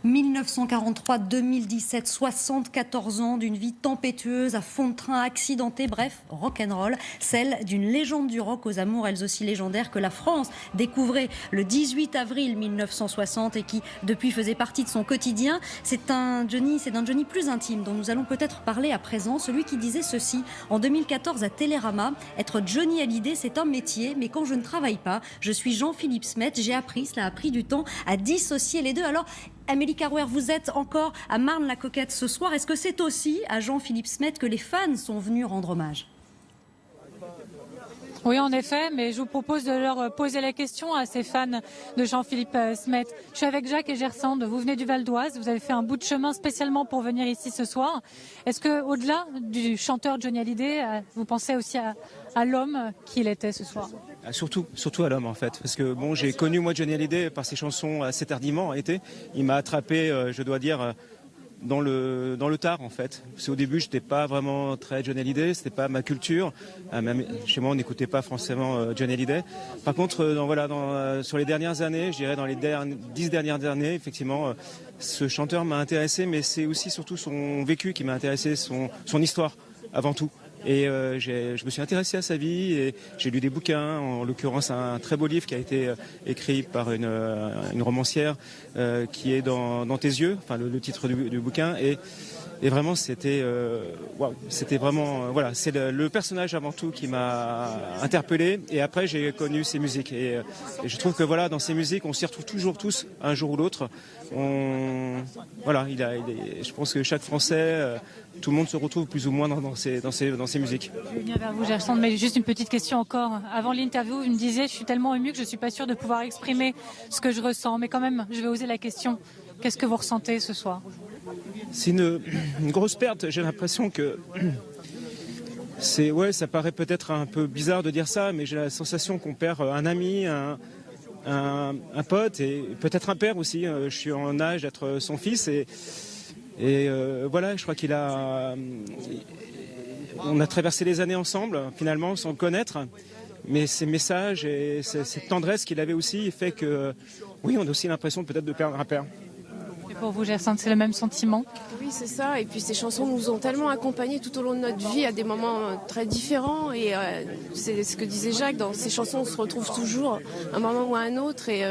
1943-2017, 74 ans d'une vie tempétueuse, à fond de train, accidentée, bref, rock'n'roll, celle d'une légende du rock aux amours elles aussi légendaires que la France découvrait le 18 avril 1960 et qui depuis faisait partie de son quotidien. C'est d'un Johnny plus intime dont nous allons peut-être parler à présent, celui qui disait ceci en 2014 à Télérama: être Johnny Hallyday, c'est un métier, mais quand je ne travaille pas, je suis Jean-Philippe Smet. Cela a pris du temps à dissocier les deux. Alors, Amélie Carouer, vous êtes encore à Marne-la-Coquette ce soir. Est-ce que c'est aussi à Jean-Philippe Smet que les fans sont venus rendre hommage ? Oui, en effet, mais je vous propose de leur poser la question à ces fans de Jean-Philippe Smet. Je suis avec Jacques et Gersande, vous venez du Val d'Oise, vous avez fait un bout de chemin spécialement pour venir ici ce soir. Est-ce que, au-delà du chanteur Johnny Hallyday, vous pensez aussi à l'homme qu'il était ce soir ? Surtout à l'homme en fait, parce que bon, j'ai connu moi Johnny Hallyday par ses chansons assez tardivement en été. Il m'a attrapé, je dois dire, dans le tard en fait. Parce qu'au début, j'étais pas vraiment très Johnny Hallyday, c'était pas ma culture. Même chez moi, on n'écoutait pas forcément Johnny Hallyday. Par contre, sur les dernières années, je dirais dans les 10 dernières années, effectivement, ce chanteur m'a intéressé, mais c'est aussi surtout son vécu qui m'a intéressé, son histoire avant tout. Et je me suis intéressé à sa vie et j'ai lu des bouquins, en l'occurrence un très beau livre qui a été écrit par une romancière qui est dans tes yeux, enfin le titre du bouquin. Et vraiment, c'était vraiment, voilà, c'est le personnage avant tout qui m'a interpellé. Et après, j'ai connu ses musiques. Et je trouve que voilà, dans ses musiques, on s'y retrouve toujours tous, un jour ou l'autre. Je pense que chaque Français, tout le monde se retrouve plus ou moins dans ses musiques. Je vais venir vers vous, Gersande, mais juste une petite question encore. Avant l'interview, vous me disiez, je suis tellement émue que je ne suis pas sûre de pouvoir exprimer ce que je ressens. Mais quand même, je vais oser la question. Qu'est-ce que vous ressentez ce soir ? C'est une grosse perte. J'ai l'impression que ça paraît peut-être un peu bizarre de dire ça, mais j'ai la sensation qu'on perd un ami, un pote et peut-être un père aussi. Je suis en âge d'être son fils et voilà, je crois on a traversé les années ensemble, finalement, sans le connaître. Mais ces messages et cette tendresse qu'il avait aussi fait que, oui, on a aussi l'impression peut-être de perdre un père. Et pour vous, Gersande, c'est le même sentiment ? Oui, c'est ça. Et puis ces chansons nous ont tellement accompagnés tout au long de notre vie à des moments très différents. Et c'est ce que disait Jacques, dans ces chansons, on se retrouve toujours un moment ou à un autre. Et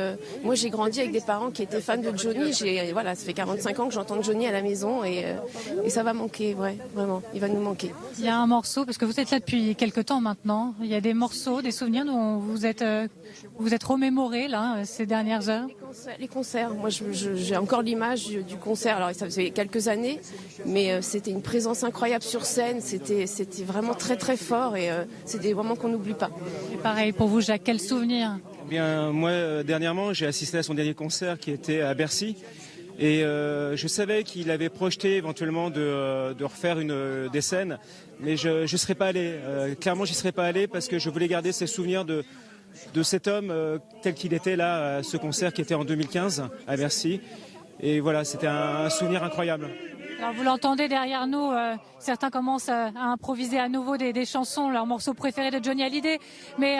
moi, j'ai grandi avec des parents qui étaient fans de Johnny. Ça fait 45 ans que j'entends Johnny à la maison et ça va manquer, vraiment. Il va nous manquer. Il y a un morceau, parce que vous êtes là depuis quelques temps maintenant, il y a des morceaux, des souvenirs dont vous êtes remémorés là, ces dernières heures. Les concerts. Moi, j'ai encore l'image du concert. Alors, ça faisait quelques années, mais c'était une présence incroyable sur scène. C'était vraiment très, très fort et c'est des moments qu'on n'oublie pas. Et pareil pour vous, Jacques, quel souvenir ? Eh bien, moi, dernièrement, j'ai assisté à son dernier concert qui était à Bercy. Et je savais qu'il avait projeté éventuellement de refaire des scènes, mais je ne serais pas allé. Clairement, j'y serais pas allé parce que je voulais garder ces souvenirs de cet homme tel qu'il était là à ce concert qui était en 2015 à Bercy. Et voilà, c'était un souvenir incroyable. Alors vous l'entendez derrière nous, certains commencent à improviser à nouveau des chansons, leurs morceaux préférés de Johnny Hallyday. Mais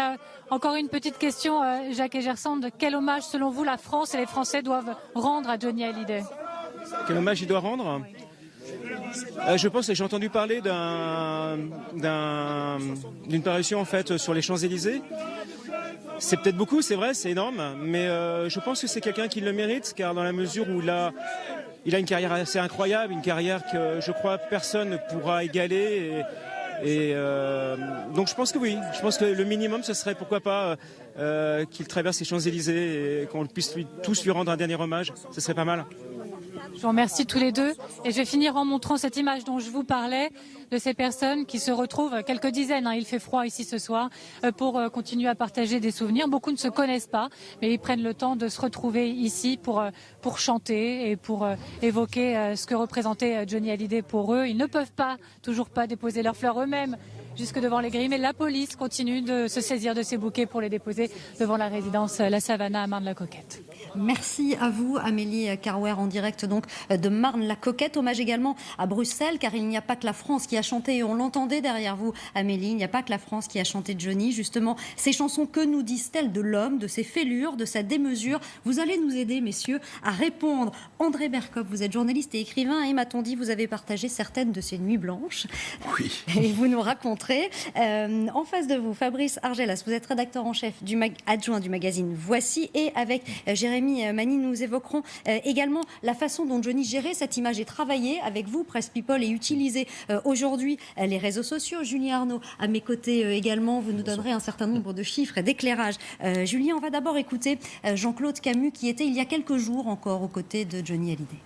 encore une petite question, Jacques et Gersande, quel hommage selon vous la France et les Français doivent rendre à Johnny Hallyday ? Quel hommage il doit rendre ? Je pense que j'ai entendu parler d'une parution en fait sur les Champs-Élysées. C'est peut-être beaucoup, c'est vrai, c'est énorme, mais je pense que c'est quelqu'un qui le mérite, car dans la mesure où il a une carrière assez incroyable, une carrière que je crois personne ne pourra égaler. Donc je pense que oui, je pense que le minimum ce serait pourquoi pas qu'il traverse les Champs-Élysées et qu'on puisse tous lui rendre un dernier hommage, ce serait pas mal. Je vous remercie tous les deux et je vais finir en montrant cette image dont je vous parlais de ces personnes qui se retrouvent, quelques dizaines, il fait froid ici ce soir, pour continuer à partager des souvenirs. Beaucoup ne se connaissent pas, mais ils prennent le temps de se retrouver ici pour chanter et pour évoquer ce que représentait Johnny Hallyday pour eux. Ils ne peuvent toujours pas déposer leurs fleurs eux-mêmes. jusque devant les grilles, mais la police continue de se saisir de ces bouquets pour les déposer devant la résidence La Savannah à Marne-la-Coquette. Merci à vous, Amélie Carwer, en direct donc de Marne-la-Coquette. Hommage également à Bruxelles, car il n'y a pas que la France qui a chanté, et on l'entendait derrière vous, Amélie, il n'y a pas que la France qui a chanté Johnny. Justement, ces chansons, que nous disent-elles de l'homme, de ses fêlures, de sa démesure? Vous allez nous aider, messieurs, à répondre. André Berkoff, vous êtes journaliste et écrivain, et m'a-t-on dit, vous avez partagé certaines de ces nuits blanches. Oui. Et vous nous raconterez. En face de vous, Fabrice Argelas, vous êtes rédacteur en chef adjoint du magazine Voici, et avec Jérémy Mani, nous évoquerons également la façon dont Johnny gérait cette image et travaillait avec vous, Presse People, et utilisait aujourd'hui les réseaux sociaux. Julien Arnaud, à mes côtés également, vous nous donnerez un certain nombre de chiffres et d'éclairages. Julien, on va d'abord écouter Jean-Claude Camus, qui était il y a quelques jours encore aux côtés de Johnny Hallyday.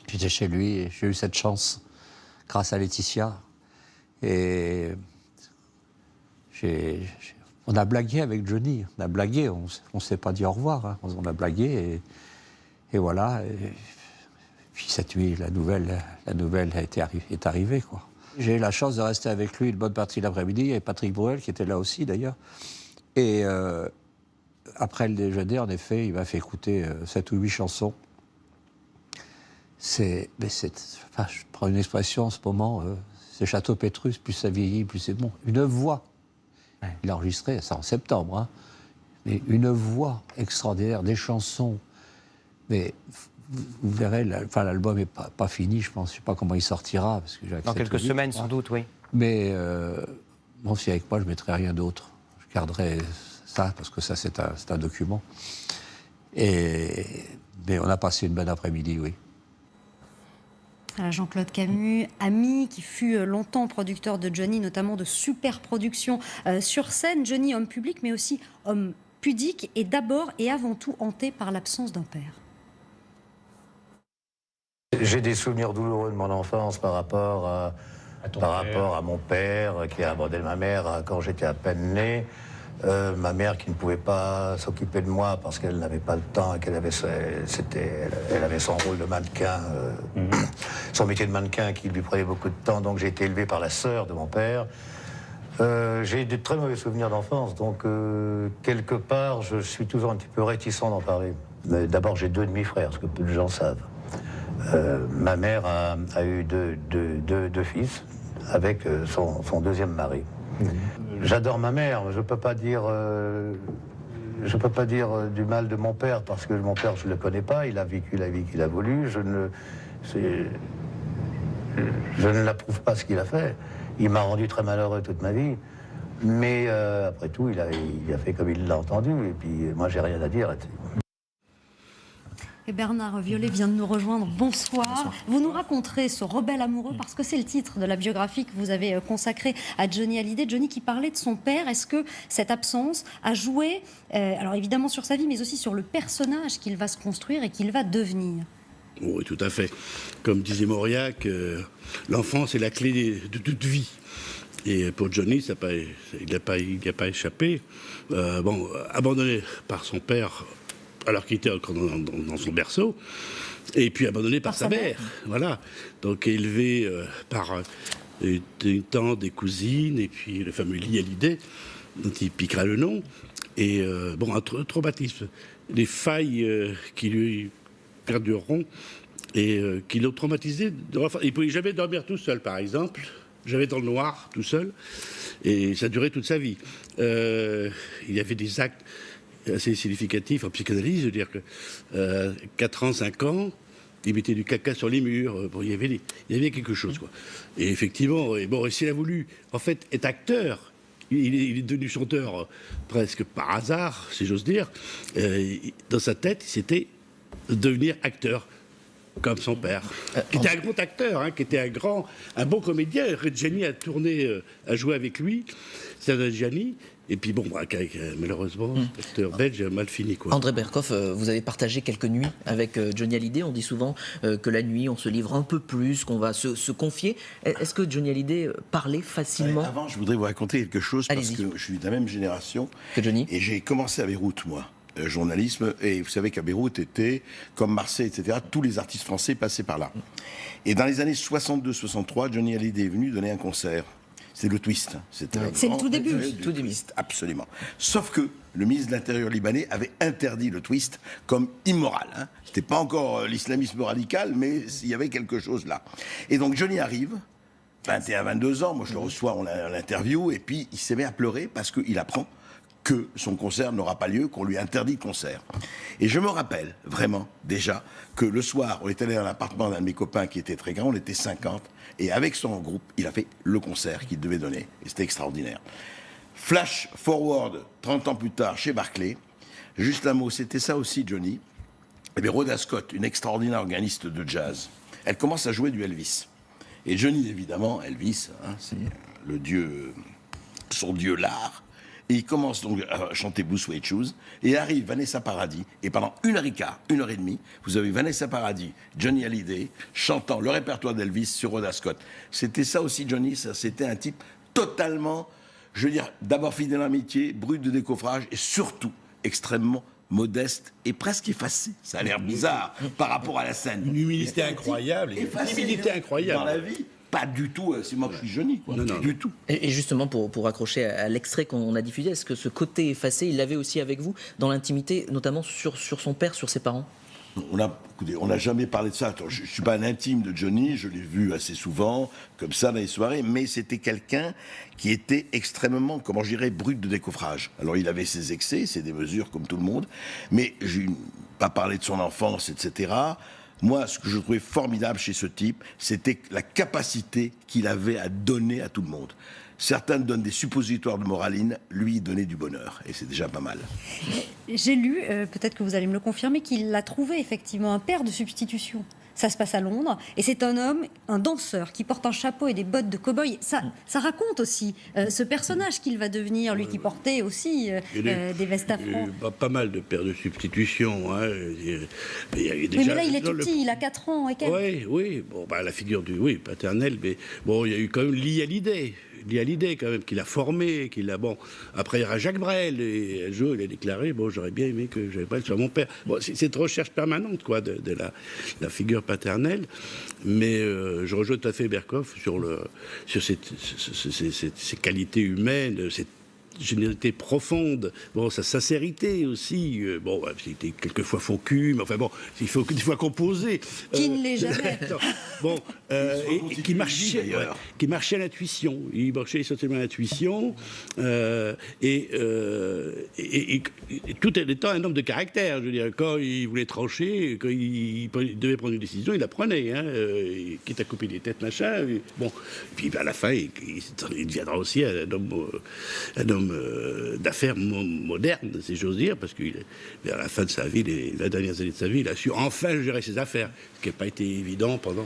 J'étais chez lui et j'ai eu cette chance grâce à Laetitia. Et on a blagué avec Johnny. On a blagué, on ne s'est pas dit au revoir. Hein. On a blagué et voilà. Et puis cette nuit, la nouvelle est arrivée, quoi. J'ai eu la chance de rester avec lui une bonne partie de l'après-midi. Il y avait Patrick Bruel qui était là aussi, d'ailleurs. Et après le déjeuner, en effet, il m'a fait écouter 7 ou 8 chansons. Je prends une expression en ce moment, c'est Château Pétrus, plus ça vieillit, plus c'est bon. Une voix. Ouais. Il a enregistré ça en septembre, hein. Mais une voix extraordinaire, des chansons. Mais vous verrez, l'album n'est pas fini, je pense. Je ne sais pas comment il sortira. Parce que dans quelques semaines, sans doute, oui. Mais bon, si avec moi, je ne mettrai rien d'autre. Je garderai ça, parce que ça, c'est un document. Mais on a passé une bonne après-midi, oui. Jean-Claude Camus, ami qui fut longtemps producteur de Johnny, notamment de super productions sur scène. Johnny, homme public, mais aussi homme pudique, et d'abord et avant tout hanté par l'absence d'un père. J'ai des souvenirs douloureux de mon enfance par rapport à mon père qui a abandonné ma mère quand j'étais à peine né. Ma mère qui ne pouvait pas s'occuper de moi parce qu'elle n'avait pas le temps et qu'elle avait, elle avait son rôle de mannequin, son métier de mannequin qui lui prenait beaucoup de temps. Donc j'ai été élevé par la sœur de mon père. J'ai de très mauvais souvenirs d'enfance, donc quelque part je suis toujours un petit peu réticent d'en parler. D'abord j'ai 2 demi-frères, ce que peu de gens savent. Ma mère a eu deux fils avec son deuxième mari. J'adore ma mère, je peux pas dire du mal de mon père parce que mon père je le connais pas, il a vécu la vie qu'il a voulu, je ne l'approuve pas ce qu'il a fait. Il m'a rendu très malheureux toute ma vie, mais après tout il a fait comme il l'a entendu et puis moi j'ai rien à dire là-dessus. Et Bernard Violet vient de nous rejoindre. Bonsoir. Bonsoir. Vous nous raconterez ce rebelle amoureux parce que c'est le titre de la biographie que vous avez consacrée à Johnny Hallyday. Johnny qui parlait de son père. Est-ce que cette absence a joué, alors évidemment sur sa vie, mais aussi sur le personnage qu'il va se construire et qu'il va devenir? Oui, tout à fait. Comme disait Mauriac, l'enfance est la clé de toute vie. Et pour Johnny, il n'y a pas échappé. Abandonné par son père, alors qu'il était encore dans son berceau, et puis abandonné par sa mère. Voilà. Donc élevé par une tante, des cousines, et puis le fameux Lee Hallyday, dont il piquera le nom. Et un traumatisme. Les failles qui lui perdureront et qui l'ont traumatisé. Il ne pouvait jamais dormir tout seul, par exemple. Jamais dans le noir, tout seul. Et ça durait toute sa vie. Il y avait des actes assez significatif en psychanalyse, je veux dire que 4 ans, 5 ans, il mettait du caca sur les murs. Bon, il y avait quelque chose, quoi. Et effectivement, s'il a voulu, en fait, être acteur, il est devenu chanteur presque par hasard, si j'ose dire. Dans sa tête, c'était devenir acteur, comme son père, qui était un grand acteur, qui était un bon comédien. Reggiani a joué avec lui, Gianni. Et puis malheureusement, l'acteur belge a mal fini, quoi. André Berkoff, vous avez partagé quelques nuits avec Johnny Hallyday. On dit souvent que la nuit, on se livre un peu plus, qu'on va se confier. Est-ce que Johnny Hallyday parlait facilement? Avant, je voudrais vous raconter quelque chose, parce que je suis de la même génération. Que Johnny. Et j'ai commencé à Beyrouth, moi, journalisme. Et vous savez qu'à Beyrouth était, comme Marseille, etc., tous les artistes français passaient par là. Et dans les années 62-63, Johnny Hallyday est venu donner un concert. C'est le twist. C'était c'est le tout début. Le tout twist, absolument. Sauf que le ministre de l'Intérieur libanais avait interdit le twist comme immoral. Hein. C'était pas encore l'islamisme radical, mais il y avait quelque chose là. Et donc Johnny arrive, 21, 22 ans, moi je le reçois, on l'interview, et puis il s'est mis à pleurer parce qu'il apprend que son concert n'aura pas lieu, qu'on lui interdit le concert. Et je me rappelle vraiment déjà que le soir, on est allé dans l'appartement d'un de mes copains qui était très grand, on était 50, et avec son groupe, il a fait le concert qu'il devait donner, et c'était extraordinaire. Flash forward, 30 ans plus tard, chez Barclay, juste un mot, c'était ça aussi Johnny. Eh bien, Rhoda Scott, une extraordinaire organiste de jazz, elle commence à jouer du Elvis. Et Johnny, évidemment, Elvis, hein, c'est le dieu, son dieu l'art. Et il commence donc à chanter Blue Suede Shoes, et arrive Vanessa Paradis, et pendant 1h15, 1h30, vous avez Vanessa Paradis, Johnny Hallyday, chantant le répertoire d'Elvis sur Rhoda Scott. C'était ça aussi, Johnny, ça, c'était un type totalement, je veux dire, d'abord fidèle à l'amitié, brut de décoffrage, et surtout extrêmement modeste et presque effacé. Ça a l'air bizarre par rapport à la scène. Une humilité incroyable. Une humilité incroyable. Dans la vie. Pas du tout, c'est moi que je suis Johnny, quoi. Non, du tout. Et justement, pour accrocher à l'extrait qu'on a diffusé, est-ce que ce côté effacé, il l'avait aussi avec vous, dans l'intimité, notamment sur son père, sur ses parents ? On n'a jamais parlé de ça. Attends, je ne suis pas un intime de Johnny, je l'ai vu assez souvent, comme ça, dans les soirées, mais c'était quelqu'un qui était extrêmement, comment je dirais, brut de décoffrage. Alors, il avait ses excès, ses démesures, comme tout le monde, mais je n'ai pas parlé de son enfance, etc. Moi, ce que je trouvais formidable chez ce type, c'était la capacité qu'il avait à donner à tout le monde. Certains donnent des suppositoires de moraline, lui, il donnait du bonheur. Et c'est déjà pas mal. J'ai lu, peut-être que vous allez me le confirmer, qu'il a trouvé effectivement un père de substitution. Ça se passe à Londres, et c'est un homme, un danseur, qui porte un chapeau et des bottes de cow-boy. Ça raconte aussi ce personnage qu'il va devenir, lui qui portait aussi des vestes à francs. Pas mal de pères de substitution. Hein. Mais, il y a déjà, oui, mais là, il est tout petit, il a 4 ans et quelques. Oui. Bon, la figure du paternel, mais bon, il y a eu quand même Lee Hallyday, quand même, qu'il a formé, bon. Après, il y aura Jacques Brel, et un jour, il a déclaré, bon, j'aurais bien aimé que Jacques Brel soit mon père. Bon, c'est cette recherche permanente, quoi, de la figure paternelle. Mais je rejoins tout à fait Berkoff sur ces qualités humaines, cette générosité profonde, bon, sa sincérité aussi, c'était quelquefois faux cul, mais enfin bon, il faut des fois composer. Qui ne l'est jamais. Bon, et qui marchait à l'intuition. Il marchait essentiellement à l'intuition, et tout en étant un homme de caractère. Je veux dire, quand il voulait trancher, quand il devait prendre une décision, il la prenait, hein, quitte à couper des têtes, machin. Bon, puis à la fin, il deviendra aussi un homme d'affaires moderne, si j'ose dire, parce qu'à la fin de sa vie, les 20 dernières années de sa vie, il a su enfin gérer ses affaires, ce qui n'a pas été évident pendant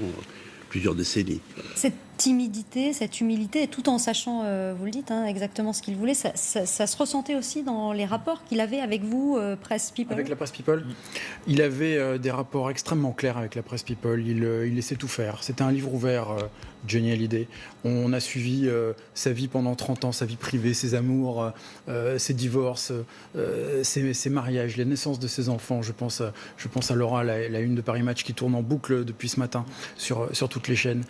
plusieurs décennies. Cette timidité, cette humilité, tout en sachant, vous le dites, hein, exactement ce qu'il voulait, ça se ressentait aussi dans les rapports qu'il avait avec vous, Presse People. Avec la Presse People, il avait des rapports extrêmement clairs avec la Presse People, il laissait tout faire. C'était un livre ouvert, Johnny Hallyday. On a suivi sa vie pendant 30 ans, sa vie privée, ses amours, ses divorces, ses mariages, les naissances de ses enfants. Je pense à Laura, la une de Paris Match qui tourne en boucle depuis ce matin sur toutes les chaînes.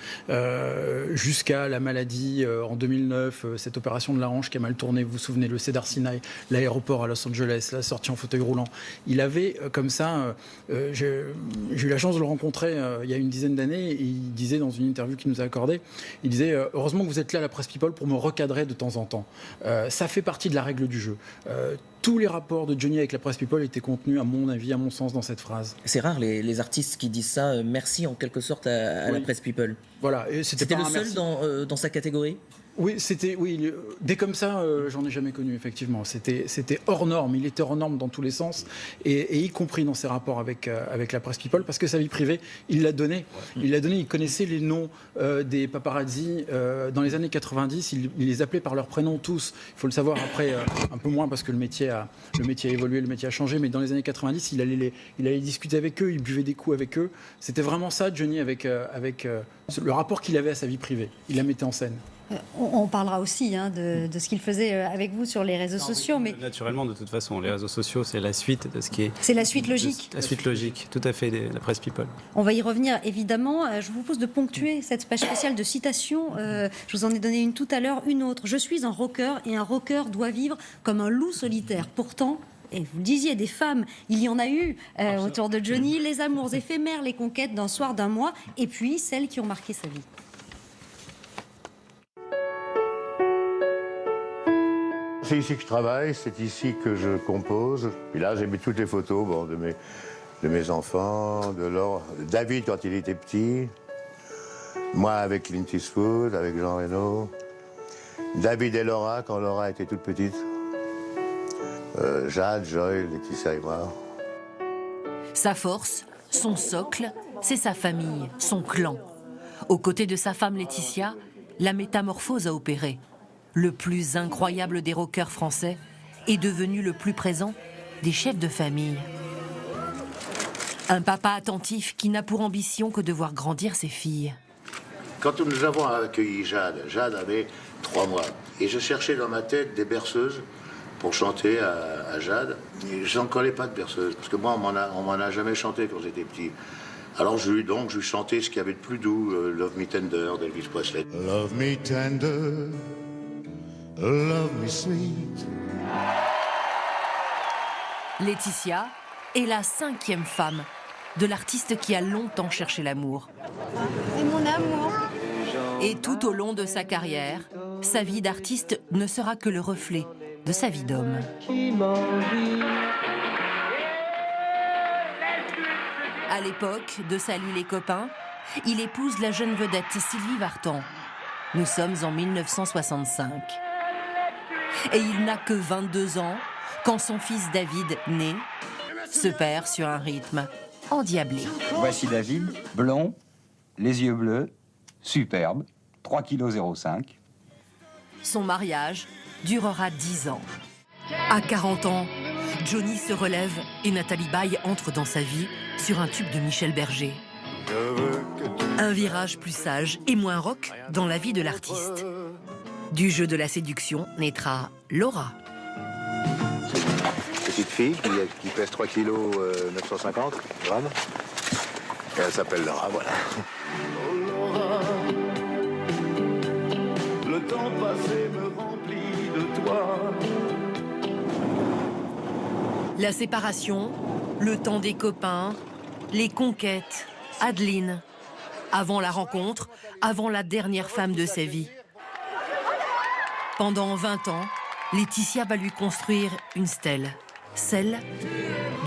Jusqu'à la maladie en 2009, cette opération de la hanche qui a mal tourné, vous vous souvenez, le Cedar Sinai, l'aéroport à Los Angeles, la sortie en fauteuil roulant. Il avait comme ça, j'ai eu la chance de le rencontrer il y a une dizaine d'années, et il disait dans une interview qu'il nous a accordée, il disait heureusement que vous êtes là à la Presse People pour me recadrer de temps en temps. Ça fait partie de la règle du jeu. Tous les rapports de Johnny avec la Presse People étaient contenus, à mon avis, à mon sens, dans cette phrase. C'est rare les artistes qui disent ça, merci en quelque sorte à la Presse People. Voilà. C'était le seul dans sa catégorie ? Oui, dès comme ça, j'en ai jamais connu, effectivement. C'était hors norme, il était hors norme dans tous les sens, et y compris dans ses rapports avec la Presse People, parce que sa vie privée, il l'a donné. Il connaissait les noms des paparazzi. Dans les années 90, il les appelait par leur prénom tous. Il faut le savoir après, un peu moins, parce que le métier a évolué, le métier a changé, mais dans les années 90, il allait discuter avec eux, il buvait des coups avec eux. C'était vraiment ça, Johnny, avec le rapport qu'il avait à sa vie privée. Il la mettait en scène. On parlera aussi de ce qu'il faisait avec vous sur les réseaux sociaux. Mais naturellement, de toute façon, les réseaux sociaux, c'est la suite de ce qui est... C'est la suite logique. La suite logique, tout à fait, de la presse People. On va y revenir, évidemment. Je vous propose de ponctuer cette page spéciale de citations. Je vous en ai donné une tout à l'heure, une autre. Je suis un rocker et un rocker doit vivre comme un loup solitaire. Pourtant... Et vous le disiez, des femmes, il y en a eu autour de Johnny, les amours éphémères, les conquêtes d'un soir, d'un mois, et puis celles qui ont marqué sa vie. C'est ici que je travaille, c'est ici que je compose. Et là, j'ai mis toutes les photos de mes enfants, de David quand il était petit, moi avec Clint Eastwood, avec Jean Reno, David et Laura quand Laura était toute petite. Jade, Joy, Laetitia et moi. Sa force, son socle, c'est sa famille, son clan. Aux côtés de sa femme Laetitia, la métamorphose a opéré. Le plus incroyable des rockers français est devenu le plus présent des chefs de famille. Un papa attentif qui n'a pour ambition que de voir grandir ses filles. Quand nous avons accueilli Jade, Jade avait 3 mois. Et je cherchais dans ma tête des berceuses pour chanter à Jade. Et je n'en connais pas de berceuse, parce que moi, on m'en a jamais chanté quand j'étais petit. Alors je lui chantais ce qu'il y avait de plus doux, Love Me Tender d'Elvis Presley. Love me tender, love me sweet. Laetitia est la 5e femme de l'artiste qui a longtemps cherché l'amour. C'est mon amour. Et tout au long de sa carrière, sa vie d'artiste ne sera que le reflet de sa vie d'homme. À l'époque de Salut les copains, il épouse la jeune vedette Sylvie Vartan. Nous sommes en 1965. Et il n'a que 22 ans quand son fils David, né, se perd sur un rythme endiablé. Voici David, blond, les yeux bleus, superbe, 3,05 kg. Son mariage durera 10 ans. À 40 ans, Johnny se relève et Nathalie Baye entre dans sa vie sur un tube de Michel Berger. Un virage plus sage et moins rock dans la vie de l'artiste. Du jeu de la séduction naîtra Laura. Petite fille qui pèse 3 kg 950 grammes. Et elle s'appelle Laura, voilà. Le temps passé me remplit de toi. La séparation, le temps des copains, les conquêtes, Adeline. Avant la rencontre, avant la dernière femme de sa vie. Pendant 20 ans, Laetitia va lui construire une stèle. Celle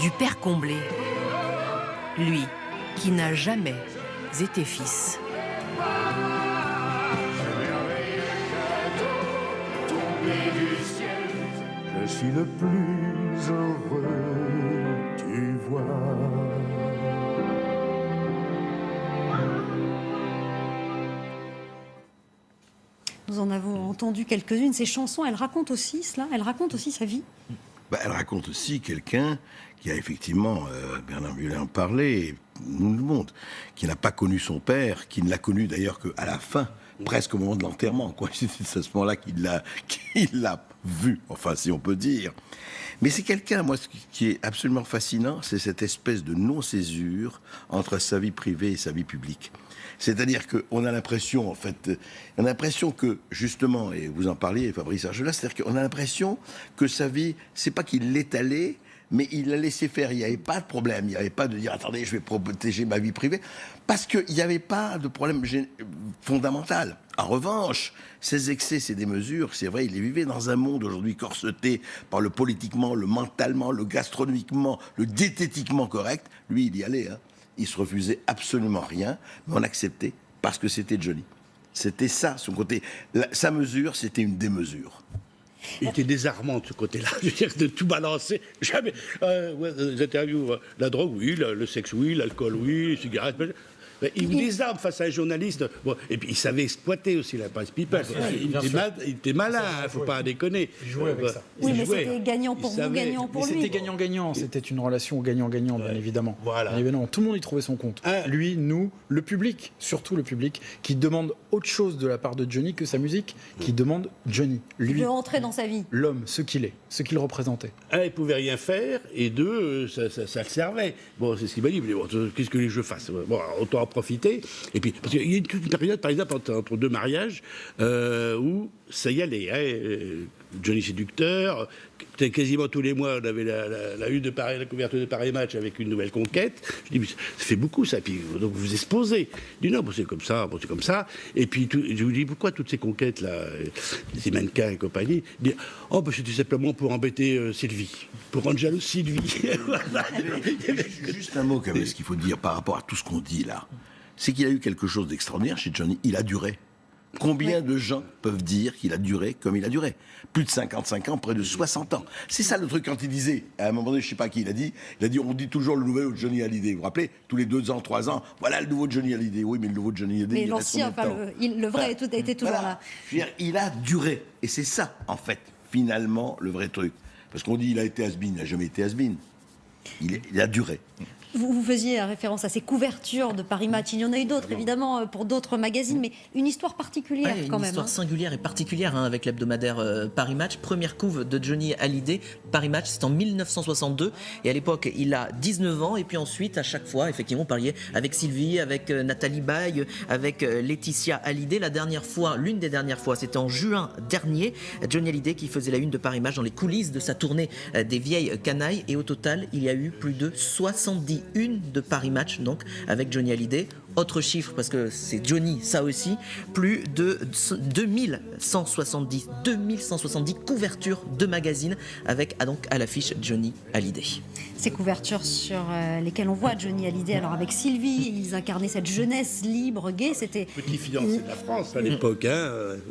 du père comblé. Lui, qui n'a jamais été fils. Je suis le plus heureux, tu vois. Nous en avons entendu quelques-unes. Ces chansons, elles racontent aussi cela. Elles racontent aussi sa vie. Elle raconte aussi quelqu'un qui a effectivement, Bernard Blier en parlait, nous le montre, qui n'a pas connu son père, qui ne l'a connu d'ailleurs qu'à la fin, presque au moment de l'enterrement, quoi. C'est à ce moment-là qu'il l'a vu, enfin, si on peut dire. Mais c'est quelqu'un, moi, ce qui est absolument fascinant, c'est cette espèce de non-césure entre sa vie privée et sa vie publique. C'est-à-dire qu'on a l'impression, en fait, que, justement, et vous en parliez, Fabrice Argelas, c'est-à-dire qu'on a l'impression que sa vie, c'est pas qu'il l'étalait, mais il l'a laissé faire. Il n'y avait pas de problème. Il n'y avait pas de dire, attendez, je vais protéger ma vie privée. Parce qu'il n'y avait pas de problème fondamental. En revanche, ces excès, ces démesures, c'est vrai, il les vivait dans un monde aujourd'hui corseté par le politiquement, le mentalement, le gastronomiquement, le diététiquement correct. Lui, il y allait, hein. Il se refusait absolument rien, mais on acceptait parce que c'était Johnny. C'était ça, son côté. Sa mesure, c'était une démesure. Il était désarmant de ce côté-là, je veux dire, de tout balancer. Jamais. Les interviews, la drogue, oui, le sexe, oui, l'alcool, oui, les cigarettes. Il désarme face à un journaliste. Bon, et puis il savait exploiter aussi la presse people. Il était malin, il ne faut pas déconner. Il jouait avec ça. Oui, mais c'était gagnant pour vous, gagnant pour lui. C'était gagnant-gagnant, c'était une relation gagnant-gagnant, bien évidemment. Voilà. Bien évidemment. Tout le monde y trouvait son compte. Lui, nous, le public, surtout le public, qui demande autre chose de la part de Johnny que sa musique, qui demande Johnny. Lui, il veut entrer dans sa vie. L'homme, ce qu'il est, ce qu'il représentait. Un, il pouvait rien faire, et deux, ça le servait. Bon, c'est ce qu'il m'a dit. Bon, qu'est-ce que je fasse? Bon, autant en profiter. Et puis, parce qu'il y a toute une période, par exemple, entre deux mariages, où ça y allait. Johnny séducteur, quasiment tous les mois, on avait la une de Paris, la couverture de Paris Match avec une nouvelle conquête. Je dis, mais ça fait beaucoup ça. Puis, donc vous exposez. Je dis, non, bon, c'est comme ça, bon, c'est comme ça. Et puis, je vous dis, pourquoi toutes ces conquêtes-là, ces mannequins et compagnie? Je dis, oh, bah, c'était simplement pour embêter Sylvie, pour rendre jalouse Sylvie. Juste un mot, quand même, ce qu'il faut dire par rapport à tout ce qu'on dit là, c'est qu'il a eu quelque chose d'extraordinaire chez Johnny. Il a duré. Combien de gens peuvent dire qu'il a duré comme il a duré? Plus de 55 ans, près de 60 ans. C'est ça le truc quand il disait, à un moment donné, je ne sais pas qui il a dit, on dit toujours le nouveau Johnny Hallyday. Vous vous rappelez? Tous les 2 ans, 3 ans, voilà le nouveau Johnny Hallyday. Oui, mais le nouveau Johnny Hallyday, mais il l'ancien, reste combien de temps? le vrai était toujours là. Je veux dire, il a duré. Et c'est ça, en fait, finalement, le vrai truc. Parce qu'on dit il a été has-been, il n'a jamais été has-been. Il a duré. Vous faisiez référence à ces couvertures de Paris Match. Il y en a eu d'autres, évidemment, pour d'autres magazines, mais une histoire particulière quand même. Une histoire singulière et particulière avec l'hebdomadaire Paris Match. Première couve de Johnny Hallyday, Paris Match, c'est en 1962. Et à l'époque, il a 19 ans. Et puis ensuite, à chaque fois, effectivement, on parlait avec Sylvie, avec Nathalie Baye, avec Laetitia Hallyday. L'une des dernières fois, c'était en juin dernier. Johnny Hallyday qui faisait la une de Paris Match dans les coulisses de sa tournée des vieilles canailles. Et au total, il y a eu plus de 70 une de Paris Match, donc, avec Johnny Hallyday. Autre chiffre, parce que c'est Johnny, ça aussi, plus de 2170 couvertures de magazines avec, donc, à l'affiche Johnny Hallyday. Ces couvertures sur lesquelles on voit Johnny Hallyday, alors avec Sylvie, ils incarnaient cette jeunesse libre, gaie, c'était... Petits fiancés de la France, à l'époque,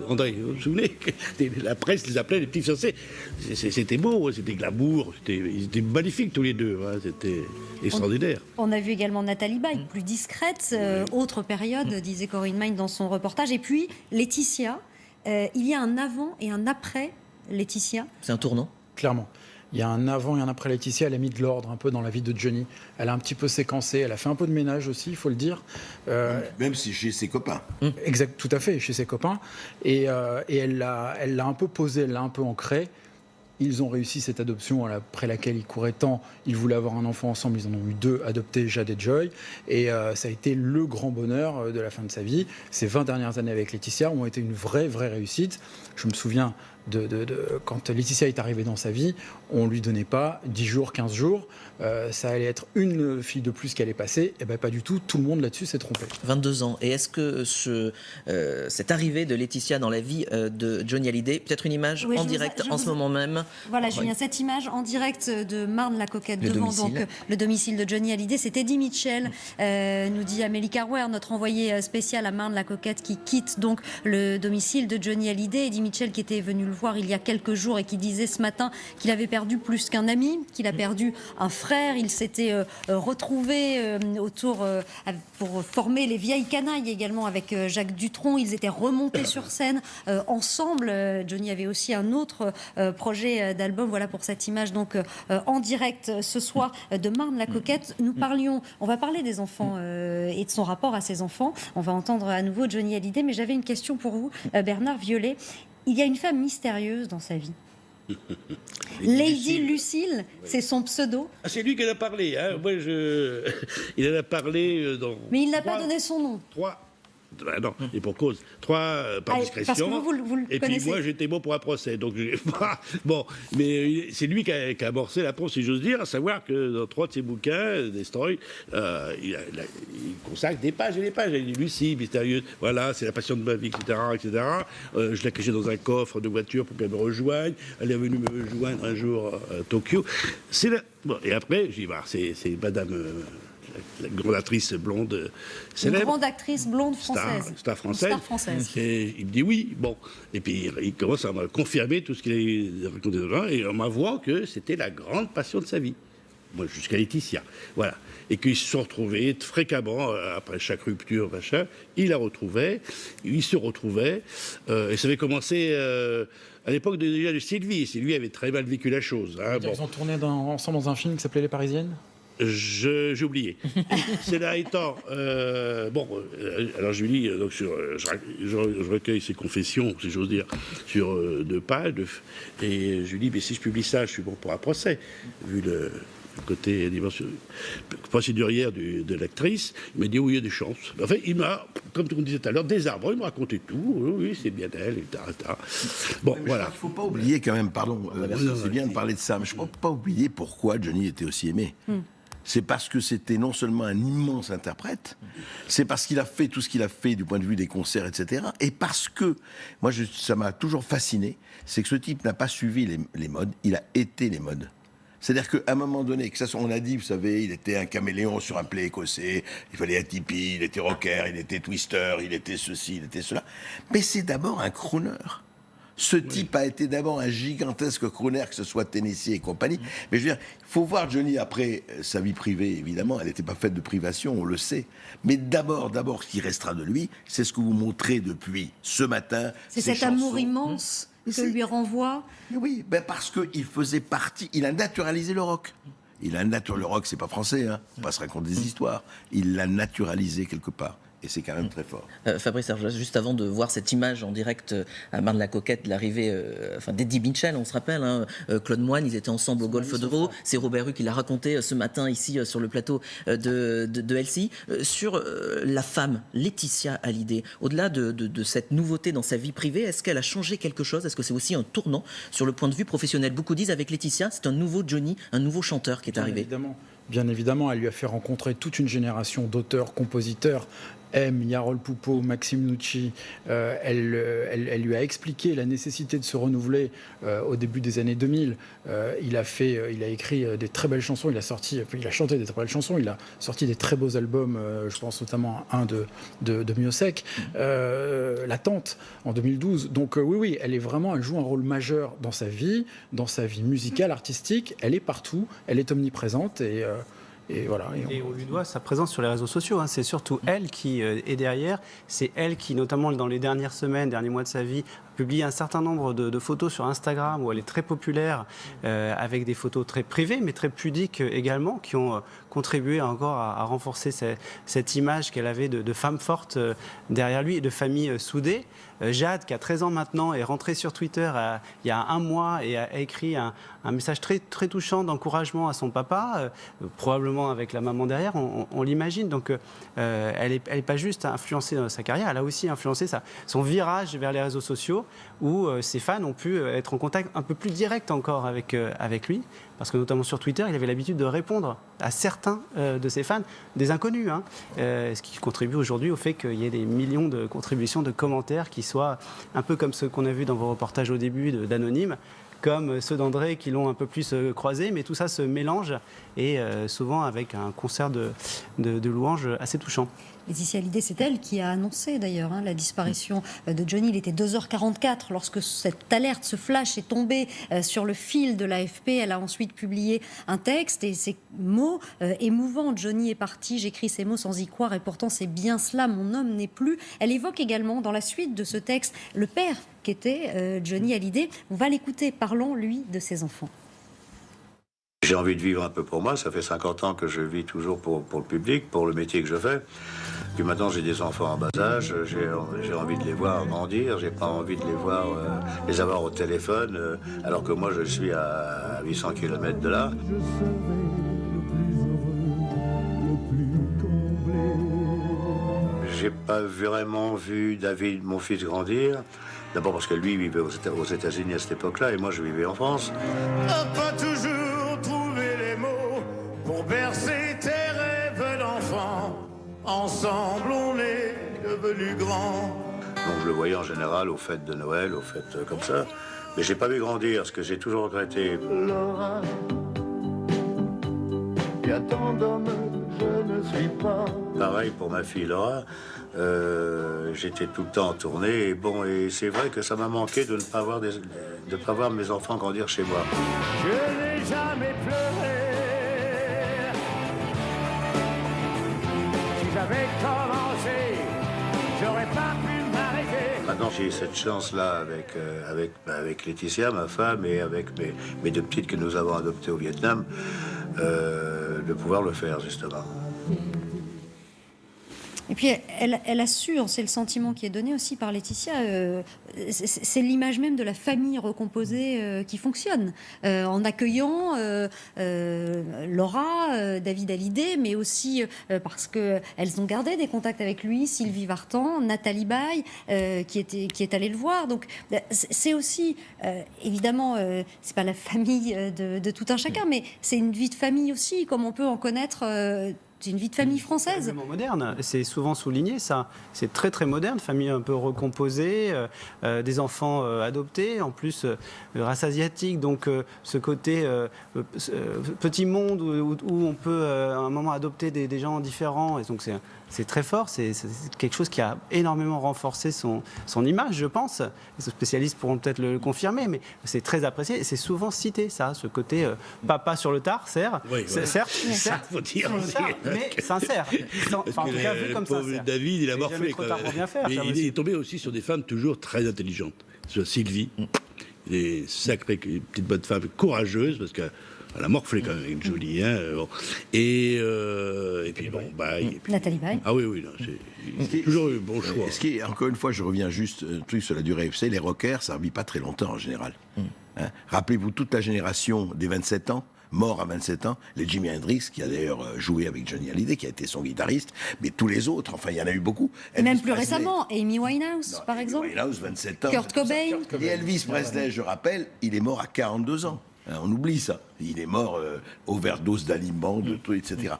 André, vous vous souvenez? La presse les appelait les petits fiancés. C'était beau, c'était glamour, ils étaient magnifiques tous les deux, c'était extraordinaire. On a vu également Nathalie Baye, plus discrète, autre période, disait Corinne Main dans son reportage. Et puis Laetitia, il y a un avant et un après Laetitia. C'est un tournant? Clairement. Il y a un avant et un après Laetitia. Elle a mis de l'ordre un peu dans la vie de Johnny. Elle a un petit peu séquencé. Elle a fait un peu de ménage aussi, il faut le dire. Même si chez ses copains. Exact, tout à fait, chez ses copains. Et elle l'a un peu posé, elle l'a un peu ancré. Ils ont réussi cette adoption après laquelle ils couraient tant. Ils voulaient avoir un enfant ensemble. Ils en ont eu 2 adoptés, Jade et Joy. Et ça a été le grand bonheur de la fin de sa vie. Ces 20 dernières années avec Laetitia ont été une vraie réussite. Je me souviens quand Laetitia est arrivée dans sa vie, on ne lui donnait pas 10 jours, 15 jours. Ça allait être une fille de plus qui allait passer. Et bien pas du tout. Tout le monde là-dessus s'est trompé. 22 ans. Et est-ce que cette arrivée de Laetitia dans la vie de Johnny Hallyday, peut-être une image en direct en ce moment même? Voilà, Julien, cette image en direct de Marne-la-Coquette, devant donc le domicile de Johnny Hallyday. C'est Eddie Mitchell, nous dit Amélie Carwer, notre envoyé spécial à Marne-la-Coquette, qui quitte donc le domicile de Johnny Hallyday. Eddie Mitchell qui était venu le voir il y a quelques jours et qui disait ce matin qu'il avait perdu plus qu'un ami, qu'il a perdu un frère. Il s'était retrouvé autour pour former les vieilles canailles également avec Jacques Dutronc. Ils étaient remontés sur scène ensemble. Johnny avait aussi un autre projet d'album. Voilà pour cette image donc en direct ce soir de Marne-la-Coquette. On va parler des enfants et de son rapport à ses enfants. On va entendre à nouveau Johnny Hallyday, mais j'avais une question pour vous, Bernard Violet. Il y a une femme mystérieuse dans sa vie. Lady Lucille, c'est son pseudo. Ah, c'est lui qui en a parlé. Hein. Moi, il en a parlé dans... Mais il n'a pas donné son nom. 3. Non, et pour cause. 3 par discrétion. Parce que vous le et connaissez. puis moi, j'étais bon pour un procès. Donc, bon, mais c'est lui qui a amorcé la pompe, si j'ose dire, à savoir que dans 3 de ses bouquins, Destroy, il consacre des pages et des pages. Il dit Lucie, mystérieuse, voilà, c'est la passion de ma vie, etc. Je l'ai cachée dans un coffre de voiture pour qu'elle me rejoigne. Elle est venue me joindre un jour à Tokyo. Bon, et après, j'ai dit, bah, c'est madame... la grande actrice blonde célèbre. Une grande actrice blonde française. Star française. Et il me dit oui. Bon. Et puis il commence à me confirmer tout ce qu'il a raconté dedans et en m'avouant que c'était la grande passion de sa vie. moi jusqu'à Laetitia, voilà. Et qu'ils se sont retrouvés fréquemment, après chaque rupture, machin, il la retrouvait, ils se retrouvaient, et ça avait commencé à l'époque déjà de Sylvie. Sylvie avait très mal vécu la chose. Hein, Ils ont tourné ensemble dans un film qui s'appelait Les Parisiennes. J'ai oublié. Cela étant, alors Julie, donc je recueille ses confessions, si j'ose dire, sur 2 pages, et je lui dis, mais si je publie ça, je suis bon pour un procès, vu le côté procédurière de l'actrice. Il m'a dit oui, il y a des chances. Enfin, il m'a, comme on disait tout à l'heure, désarbré, il m'a raconté tout. Oui, c'est bien elle, etc. Bon, mais voilà. Il ne faut pas oublier quand même, pardon, c'est bien de parler de ça, mais je ne faut pas oublier pourquoi Johnny était aussi aimé. C'est parce que c'était non seulement un immense interprète, c'est parce qu'il a fait tout ce qu'il a fait du point de vue des concerts, etc. Et parce que, moi, ça m'a toujours fasciné, c'est que ce type n'a pas suivi les modes, il a été les modes. C'est-à-dire qu'à un moment donné, on a dit, vous savez, il était un caméléon sur un plaid écossais, il fallait être hippie, il était rocker, il était twister, il était ceci, il était cela. Mais c'est d'abord un crooner. Ce type a été d'abord un gigantesque crooner, que ce soit Tennessee et compagnie. Mais je veux dire, il faut voir Johnny après sa vie privée, évidemment. Elle n'était pas faite de privation, on le sait. Mais d'abord, ce qui restera de lui, c'est ce que vous montrez depuis ce matin. C'est cet amour immense que lui renvoie. Oui, parce qu'il faisait partie, il a naturalisé le rock. Le rock, c'est pas français, hein. On va se raconter des histoires. Il l'a naturalisé quelque part. Et c'est quand même très fort. Fabrice Argelas, juste avant de voir cette image en direct à Marne-la-Coquette, l'arrivée d'Eddie Mitchell, on se rappelle, hein, Claude Moine, ils étaient ensemble au Golfe d'Euro. C'est Robert Rue qui l'a raconté ce matin ici sur le plateau de LCI. Sur la femme, Laetitia Hallyday, au-delà de cette nouveauté dans sa vie privée, est-ce qu'elle a changé quelque chose? Est-ce que c'est aussi un tournant sur le point de vue professionnel? Beaucoup disent avec Laetitia, c'est un nouveau Johnny, un nouveau chanteur qui est arrivé. Bien évidemment, elle lui a fait rencontrer toute une génération d'auteurs, compositeurs. Yarol Poupeau, Maxime Nucci, elle lui a expliqué la nécessité de se renouveler au début des années 2000. Il a écrit des très belles chansons, il a chanté des très belles chansons, il a sorti des très beaux albums, je pense notamment à un de Miossec, La Tante, en 2012. Donc oui, elle joue un rôle majeur dans sa vie musicale, artistique. Elle est partout, elle est omniprésente et voilà. Et on lui doit sa présence sur les réseaux sociaux. Hein. C'est surtout elle qui est derrière. C'est elle qui, notamment dans les derniers mois de sa vie, publie un certain nombre de photos sur Instagram où elle est très populaire, avec des photos très privées, mais très pudiques également, qui ont contribué encore à renforcer cette image qu'elle avait de femme forte derrière lui et de famille soudée. Jade, qui a 13 ans maintenant, est rentrée sur Twitter il y a 1 mois et a écrit un message très, très touchant d'encouragement à son papa, probablement avec la maman derrière, on l'imagine. Donc elle n'est pas juste influencée dans sa carrière, elle a aussi influencé son virage vers les réseaux sociaux, où ses fans ont pu être en contact un peu plus direct encore avec lui. Parce que notamment sur Twitter, il avait l'habitude de répondre à certains de ses fans, des inconnus, hein, ce qui contribue aujourd'hui au fait qu'il y ait des millions de contributions, de commentaires qui soient un peu comme ceux qu'on a vus dans vos reportages au début d'Anonyme, comme ceux d'André qui l'ont un peu plus croisé, mais tout ça se mélange et souvent avec un concert de louanges assez touchant. Laetitia Hallyday, c'est elle qui a annoncé d'ailleurs la disparition de Johnny. Il était 2h44 lorsque cette alerte, ce flash est tombé sur le fil de l'AFP. Elle a ensuite publié un texte et ces mots émouvants. Johnny est parti, j'écris ces mots sans y croire et pourtant c'est bien cela, mon homme n'est plus. Elle évoque également dans la suite de ce texte le père qu'était Johnny Hallyday. On va l'écouter, parlons lui de ses enfants. J'ai envie de vivre un peu pour moi, ça fait 50 ans que je vis toujours pour le public, pour le métier que je fais. Puis maintenant j'ai des enfants en bas âge, j'ai envie de les voir grandir, j'ai pas envie de les voir, les avoir au téléphone, alors que moi je suis à 800 km de là. J'ai pas vraiment vu David, mon fils, grandir. D'abord parce que lui vivait aux États-Unis à cette époque-là et moi je vivais en France. Pas toujours trouvé les mots pour bercer tes rêves d'enfant. Ensemble on est devenus grands. Donc je le voyais en général aux fêtes de Noël, aux fêtes comme ça. Mais j'ai pas vu grandir, ce que j'ai toujours regretté. Laura, il y a tant d'hommes, je ne suis pas. Pareil pour ma fille Laura. J'étais tout le temps en tournée et c'est vrai que ça m'a manqué de ne pas voir mes enfants grandir chez moi. Je n'ai jamais pleuré avait commencé, j'aurais pas pu m'arrêter. Maintenant, j'ai eu cette chance-là avec Laetitia, ma femme, et avec mes deux petites que nous avons adoptées au Vietnam, de pouvoir le faire, justement. Et puis elle assure, c'est le sentiment qui est donné aussi par Laetitia, c'est l'image même de la famille recomposée qui fonctionne, en accueillant Laura, David Hallyday, mais aussi parce qu'elles ont gardé des contacts avec lui, Sylvie Vartan, Nathalie Baye, qui est allée le voir. Donc c'est aussi, évidemment, c'est pas la famille de tout un chacun, mais c'est une vie de famille aussi, comme on peut en connaître. C'est une vie de famille française. Moderne, c'est souvent souligné ça. C'est très très moderne, famille un peu recomposée, des enfants adoptés, en plus race asiatique, donc ce côté petit monde où on peut à un moment adopter des gens différents, et donc c'est très fort, c'est quelque chose qui a énormément renforcé son image, je pense. Les spécialistes pourront peut-être le confirmer, mais c'est très apprécié et c'est souvent cité, ça, ce côté papa sur le tard, certes, faut dire aussi. Mais sincère. En tout cas, vu comme ça. David, il a morflé. Il est tombé aussi sur des femmes toujours très intelligentes. Sur Sylvie, des sacrées petites bonnes femmes courageuses, parce que elle a morflé quand même avec Johnny, hein, bon. Et puis bon, Nathalie Baye. Ah oui, non, c'est toujours eu bon choix. Ce qui est, encore une fois, je reviens juste un truc sur la durée. Vous savez, les rockers, ça ne vit pas très longtemps en général. Hein? Rappelez-vous toute la génération des 27 ans, mort à 27 ans, les Jimi Hendrix, qui a d'ailleurs joué avec Johnny Hallyday, qui a été son guitariste, mais tous les autres, enfin, il y en a eu beaucoup. Et même plus récemment, Amy Winehouse, par exemple. Amy Winehouse, 27 ans. Kurt Cobain. Et Elvis Presley, je rappelle, il est mort à 42 ans. On oublie ça. Il est mort overdose d'aliments, de tout, etc.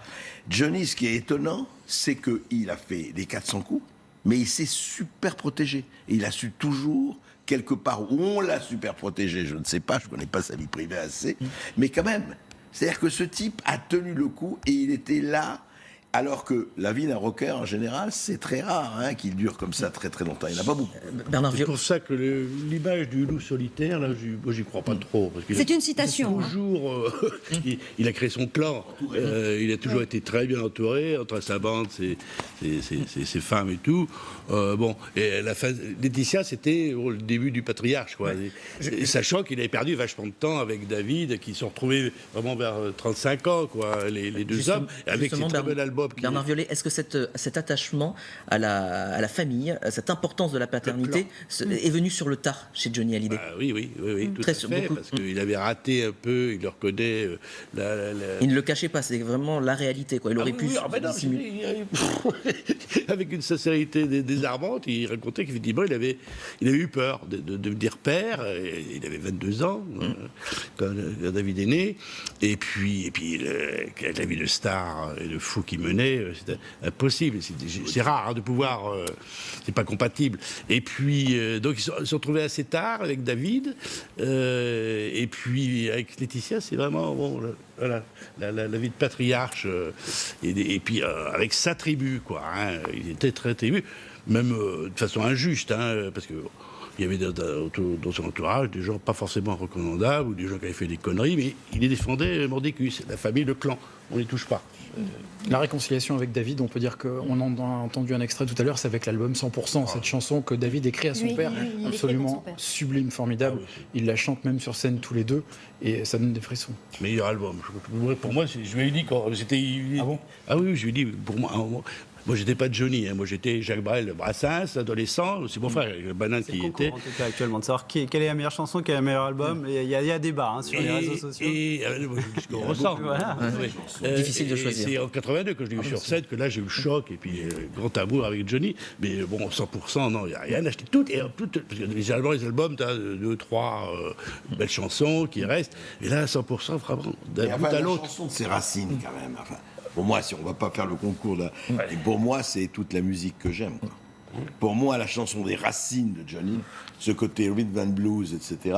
Johnny, ce qui est étonnant, c'est qu'il a fait les 400 coups, mais il s'est super protégé. Et il a su toujours, quelque part où on l'a super protégé, je ne sais pas, je ne connais pas sa vie privée assez, mais quand même, c'est-à-dire que ce type a tenu le coup et il était là. Alors que la vie d'un rocker, en général, c'est très rare qu'il dure comme ça très très longtemps. Il n'y en a pas beaucoup. C'est pour ça que l'image du loup solitaire, là, moi, j'y crois pas trop. C'est une citation. Toujours, il a créé son clan. Il a toujours été très bien entouré, entre sa bande, ses femmes et tout. Et Laetitia, c'était le début du patriarche, quoi. Sachant qu'il avait perdu vachement de temps avec David, qui se sont retrouvés vraiment vers 35 ans, quoi, les deux hommes, avec ses très bel album. Bernard Violet, est-ce que cet attachement à la famille, cette importance de la paternité est venu sur le tard chez Johnny Hallyday? Oui, tout à fait, parce qu'il avait raté un peu, il le reconnaît. Il ne le cachait pas, c'est vraiment la réalité, quoi. Il aurait pu dissimuler. Avec une sincérité désarmante, il racontait qu'effectivement, il avait eu peur de devenir père. Il avait 22 ans quand David est né. Et puis la vie de star et de fou qui menait, c'était impossible. C'est rare de pouvoir, c'est pas compatible. Et puis donc ils se sont trouvés assez tard avec David, et puis avec Laetitia, c'est vraiment voilà, la vie de patriarche, et puis avec sa tribu, quoi. Il était très tribu, même de façon injuste, parce que il y avait dans son entourage des gens pas forcément recommandables ou des gens qui avaient fait des conneries, mais il les défendait mordicus, la famille, le clan, on les touche pas. La réconciliation avec David, on peut dire qu'on en a entendu un extrait tout à l'heure, c'est avec l'album 100%, cette chanson que David écrit à son père, absolument sublime, formidable. Il la chante même sur scène tous les deux, et ça donne des frissons. Meilleur album. Pour moi, je lui ai dit quand c'était... Ah bon? Ah oui, je lui ai dit, pour moi... Moi, j'étais pas Johnny, moi j'étais Jacques Brel, Brassens, adolescent, c'est mon frère, le Banane qui était. En tout cas, actuellement, de savoir quelle est la meilleure chanson, quel est le meilleur album. Il y a débat sur les réseaux sociaux. Ce qu'on ressent. Voilà. Difficile de choisir. C'est en 82 que je l'ai eu sur scène, que là j'ai eu le choc, et puis grand amour avec Johnny. Mais bon, 100%, non, il n'y a rien acheté. Tout, parce que les albums, tu as 2, 3 belles chansons qui restent. Et là, 100%, vraiment, d'un bout à l'autre. La chanson de ses racines, quand même. Enfin, pour moi, si on ne va pas faire le concours, et pour moi, c'est toute la musique que j'aime. Pour moi, la chanson des racines de Johnny, ce côté rhythm and blues, etc.,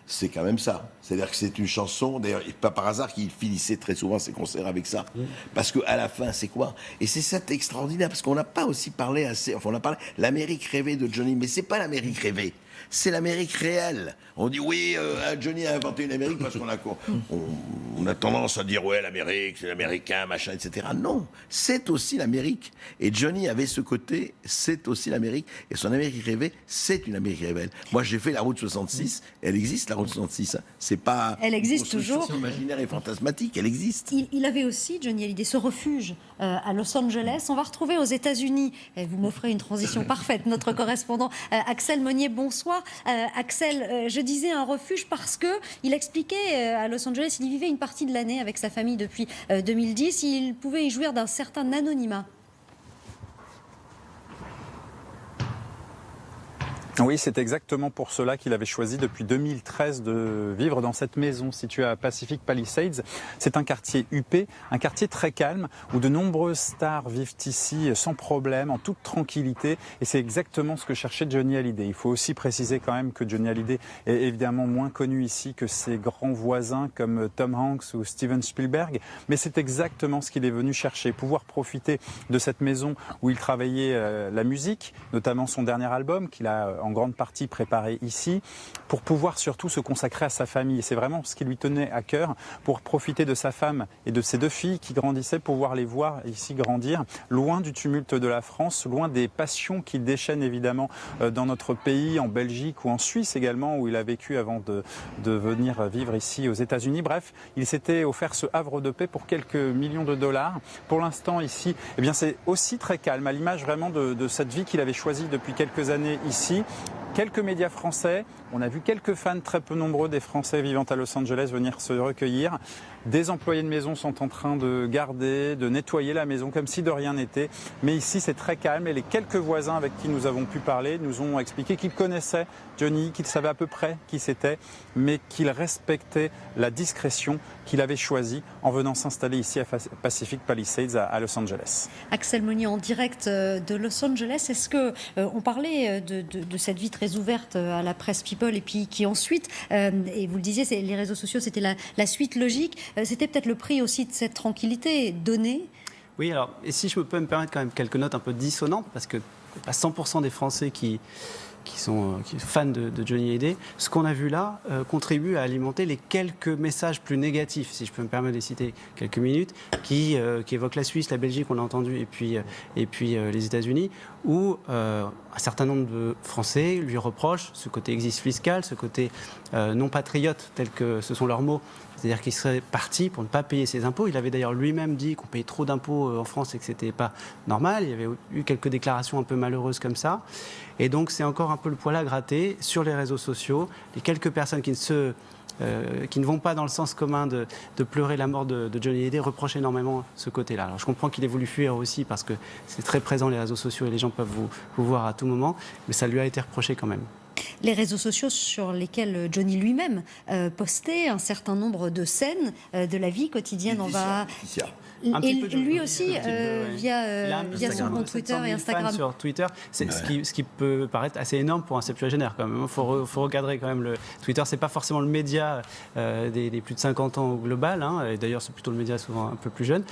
c'est quand même ça. C'est-à-dire que c'est une chanson, d'ailleurs, pas par hasard qu'il finissait très souvent ses concerts avec ça. Parce qu'à la fin, c'est quoi? Et c'est ça extraordinaire, parce qu'on n'a pas aussi parlé assez, enfin on a parlé l'Amérique rêvée de Johnny, mais c'est pas l'Amérique rêvée. C'est l'Amérique réelle. On dit oui, Johnny a inventé une Amérique parce on a tendance à dire ouais, l'Amérique, c'est l'américain, machin, etc. Non, c'est aussi l'Amérique. Et Johnny avait ce côté, c'est aussi l'Amérique. Et son Amérique rêvée, c'est une Amérique réelle. Moi, j'ai fait la route 66. Elle existe, la route 66. Hein. C'est pas. Elle existe toujours. Imaginaire et fantasmatique. Elle existe. Il avait aussi, Johnny Hallyday, ce refuge à Los Angeles. On va retrouver aux États-Unis. Et vous m'offrez une transition parfaite. Notre correspondant Axel Monnier, bonsoir. Axel, je disais un refuge parce que il expliquait à Los Angeles, il y vivait une partie de l'année avec sa famille depuis 2010. Il pouvait y jouir d'un certain anonymat. Oui, c'est exactement pour cela qu'il avait choisi depuis 2013 de vivre dans cette maison située à Pacific Palisades. C'est un quartier huppé, un quartier très calme où de nombreuses stars vivent ici sans problème, en toute tranquillité. Et c'est exactement ce que cherchait Johnny Hallyday. Il faut aussi préciser quand même que Johnny Hallyday est évidemment moins connu ici que ses grands voisins comme Tom Hanks ou Steven Spielberg. Mais c'est exactement ce qu'il est venu chercher, pouvoir profiter de cette maison où il travaillait la musique, notamment son dernier album qu'il a en grande partie préparé ici, pour pouvoir surtout se consacrer à sa famille. Et c'est vraiment ce qui lui tenait à cœur, pour profiter de sa femme et de ses deux filles qui grandissaient, pouvoir les voir ici grandir, loin du tumulte de la France, loin des passions qui déchaînent évidemment dans notre pays, en Belgique ou en Suisse également, où il a vécu avant de venir vivre ici aux États-Unis. Bref, il s'était offert ce havre de paix pour quelques millions de dollars. Pour l'instant ici, eh bien c'est aussi très calme, à l'image vraiment de cette vie qu'il avait choisie depuis quelques années ici. Quelques médias français, on a vu quelques fans très peu nombreux des Français vivant à Los Angeles venir se recueillir. Des employés de maison sont en train de garder, de nettoyer la maison comme si de rien n'était. Mais ici, c'est très calme et les quelques voisins avec qui nous avons pu parler nous ont expliqué qu'ils connaissaient Johnny, qu'ils savaient à peu près qui c'était, mais qu'ils respectaient la discrétion qu'il avait choisie en venant s'installer ici à Pacific Palisades à Los Angeles. Axel Monnier en direct de Los Angeles. Est-ce que on parlait de cette vie très ouverte à la presse People et puis qui ensuite, et vous le disiez, les réseaux sociaux, c'était la suite logique. C'était peut-être le prix aussi de cette tranquillité donnée. Oui, alors, et si je peux me permettre quand même quelques notes un peu dissonantes, parce que pas 100% des Français qui sont fans de Johnny Hallyday, ce qu'on a vu là contribue à alimenter les quelques messages plus négatifs, si je peux me permettre de citer quelques minutes, qui évoquent la Suisse, la Belgique, on l'a entendu, et puis les États-Unis, où un certain nombre de Français lui reprochent ce côté exil fiscal, ce côté non patriote, tel que ce sont leurs mots. C'est-à-dire qu'il serait parti pour ne pas payer ses impôts. Il avait d'ailleurs lui-même dit qu'on payait trop d'impôts en France et que ce n'était pas normal. Il y avait eu quelques déclarations un peu malheureuses comme ça. Et donc c'est encore un peu le poil à gratter sur les réseaux sociaux. Les quelques personnes qui ne vont pas dans le sens commun de pleurer la mort de Johnny Hallyday reprochent énormément ce côté-là. Alors je comprends qu'il ait voulu fuir aussi parce que c'est très présent les réseaux sociaux et les gens peuvent vous voir à tout moment, mais ça lui a été reproché quand même. Les réseaux sociaux sur lesquels Johnny lui-même postait un certain nombre de scènes de la vie quotidienne. Et lui aussi, via son compte Twitter et Instagram. Sur Twitter, c'est ce qui peut paraître assez énorme pour un septuagénaire quand même. Il faut recadrer quand même le Twitter. C'est pas forcément le média des plus de 50 ans au global. Hein, et d'ailleurs, c'est plutôt le média souvent un peu plus jeune.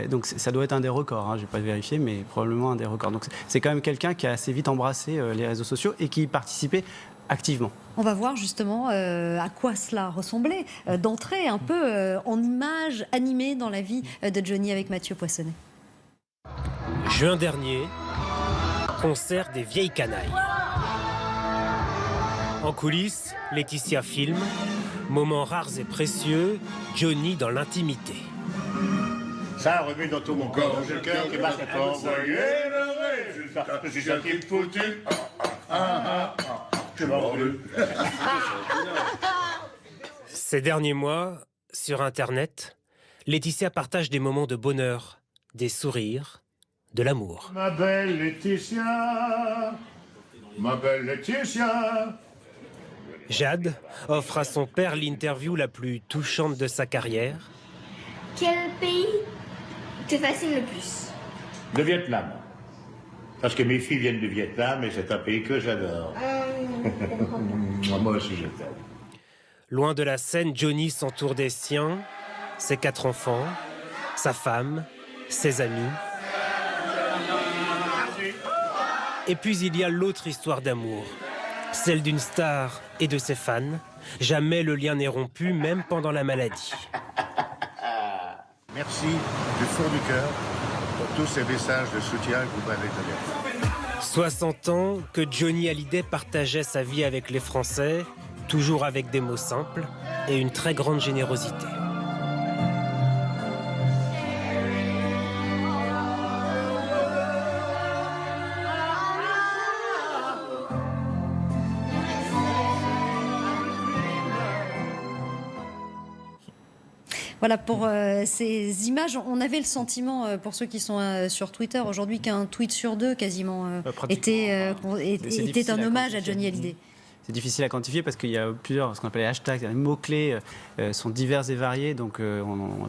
Donc ça doit être un des records. Hein, je vais pas le vérifier, mais probablement un des records. Donc c'est quand même quelqu'un qui a assez vite embrassé les réseaux sociaux et qui participait activement. On va voir justement à quoi cela ressemblait d'entrer un peu en images animées dans la vie de Johnny avec Mathieu Poissonnet. Juin dernier, concert des vieilles canailles. En coulisses, Laetitia filme, moments rares et précieux, Johnny dans l'intimité. Ça remue dans tout mon corps, j'ai le cœur qui bat à t'envoyer le rêve. Je suis un type foutu. Ces derniers mois, sur Internet, Laetitia partage des moments de bonheur, des sourires, de l'amour. Ma belle Laetitia, ma belle Laetitia. Jade offre à son père l'interview la plus touchante de sa carrière. Quel pays te fascine le plus? Le Vietnam. Parce que mes filles viennent du Vietnam et c'est un pays que j'adore. Moi aussi je t'aime. Loin de la scène, Johnny s'entoure des siens, ses 4 enfants, sa femme, ses amis. Et puis il y a l'autre histoire d'amour, celle d'une star et de ses fans. Jamais le lien n'est rompu, même pendant la maladie. Merci du fond du cœur pour tous ces messages de soutien que vous m'avez donnés. 60 ans que Johnny Hallyday partageait sa vie avec les Français, toujours avec des mots simples et une très grande générosité. Voilà pour ces images. On avait le sentiment, pour ceux qui sont sur Twitter aujourd'hui, qu'un tweet sur deux quasiment était un hommage à Johnny Hallyday. C'est difficile à quantifier parce qu'il y a plusieurs, ce qu'on appelle les hashtags, les mots-clés sont divers et variés, donc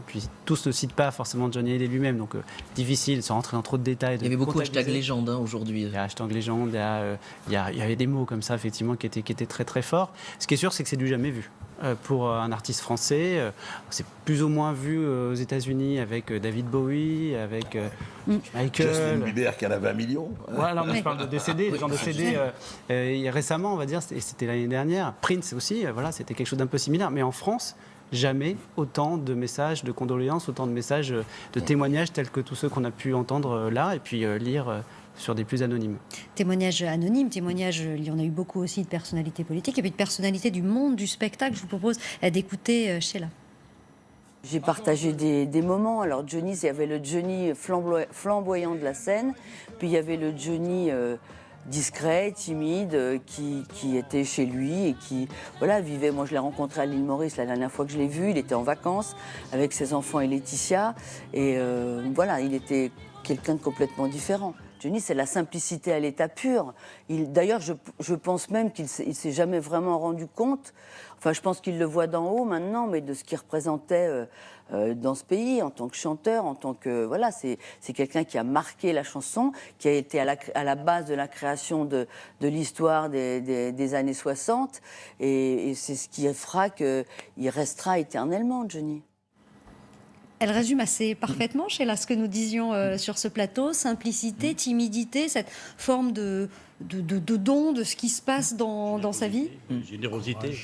puis tous ne citent pas forcément Johnny Hallyday lui-même, donc difficile sans rentrer dans trop de détails. Il y avait beaucoup de hashtags légende aujourd'hui. Il y a hashtag légende, il y avait des mots comme ça effectivement qui étaient très très forts. Ce qui est sûr, c'est que c'est du jamais vu. Pour un artiste français, c'est plus ou moins vu aux États-Unis avec David Bowie, avec Michael. Justin Bieber qui en avait 1 million. Voilà, je parle de décédés, des gens décédés récemment, on va dire, c'était l'année dernière. Prince aussi, voilà, c'était quelque chose d'un peu similaire. Mais en France, jamais autant de messages de condoléances, autant de messages de témoignages tels que tous ceux qu'on a pu entendre là et puis lire sur des plus anonymes. Témoignages anonymes, il y en a eu beaucoup aussi de personnalités politiques et puis de personnalités du monde du spectacle. Je vous propose d'écouter Sheila. J'ai partagé des moments. Alors Johnny, il y avait le Johnny flamboyant de la scène, puis il y avait le Johnny discret, timide, qui était chez lui et qui vivait. Moi, je l'ai rencontré à l'île Maurice la dernière fois que je l'ai vu. Il était en vacances avec ses enfants et Laetitia. Et il était quelqu'un de complètement différent. Johnny, c'est la simplicité à l'état pur. D'ailleurs, je pense même qu'il ne s'est jamais vraiment rendu compte, enfin je pense qu'il le voit d'en haut maintenant, mais de ce qu'il représentait dans ce pays, en tant que chanteur, en tant que... Voilà, c'est quelqu'un qui a marqué la chanson, qui a été à la base de la création de l'histoire des années 60, et c'est ce qui fera qu'il restera éternellement, Johnny. Elle résume assez parfaitement, Sheila, ce que nous disions sur ce plateau. Simplicité, timidité, cette forme de don de ce qui se passe dans sa vie. Générosité.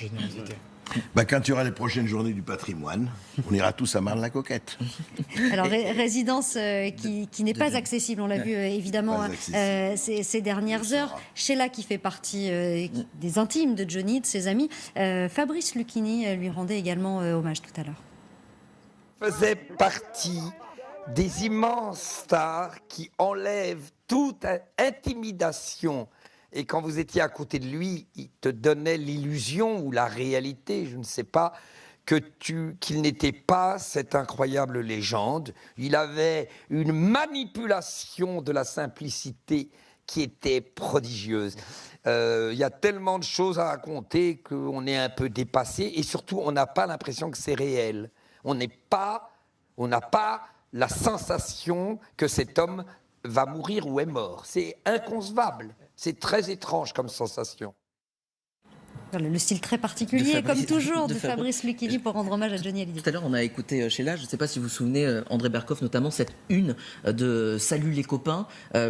Quand il y aura les prochaines journées du patrimoine, on ira tous à Marne-la-Coquette. Alors, résidence qui n'est pas accessible, on l'a vu évidemment ces dernières heures. Sheila, qui fait partie des intimes de Johnny, de ses amis. Fabrice Lucchini lui rendait également hommage tout à l'heure. Faisait partie des immenses stars qui enlèvent toute intimidation. Et quand vous étiez à côté de lui, il te donnait l'illusion ou la réalité, je ne sais pas, qu'il n'était pas cette incroyable légende. Il avait une manipulation de la simplicité qui était prodigieuse. Il y a tellement de choses à raconter qu'on est un peu dépassé et surtout on n'a pas l'impression que c'est réel. On n'a pas la sensation que cet homme va mourir ou est mort. C'est inconcevable. C'est très étrange comme sensation. Le style très particulier, comme toujours, de Fabrice Lucchini pour rendre hommage à Johnny Hallyday. Tout à l'heure, on a écouté Sheila, je ne sais pas si vous vous souvenez, André Berkoff notamment, cette une de Salut les copains.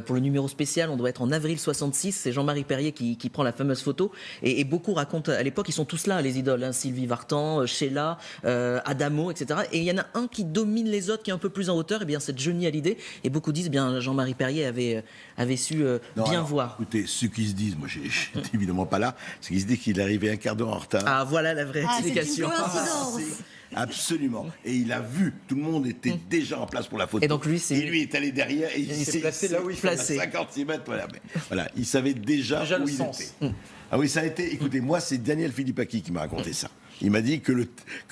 Pour le numéro spécial, on doit être en avril 66, c'est Jean-Marie Perrier qui prend la fameuse photo. Et beaucoup racontent, à l'époque, ils sont tous là, les idoles, Sylvie Vartan, Sheila, Adamo, etc. Et il y en a un qui domine les autres, qui est un peu plus en hauteur, et bien c'est Johnny Hallyday. Et beaucoup disent, bien Jean-Marie Perrier avait su bien voir. Écoutez, ceux qui se disent, moi je n'étais évidemment pas là, ceux qui se disent qu'il arrivé un quart d'heure en retard. Ah, voilà la vraie explication. C'est une coïncidence. Absolument. Et il a vu, tout le monde était déjà en place pour la photo. Et donc lui, lui est allé derrière et il s'est placé là où il fallait. 56 mètres, voilà. Il savait déjà où il était. Ah oui, ça a été. Écoutez, moi, c'est Daniel Philippaki qui m'a raconté ça. Il m'a dit que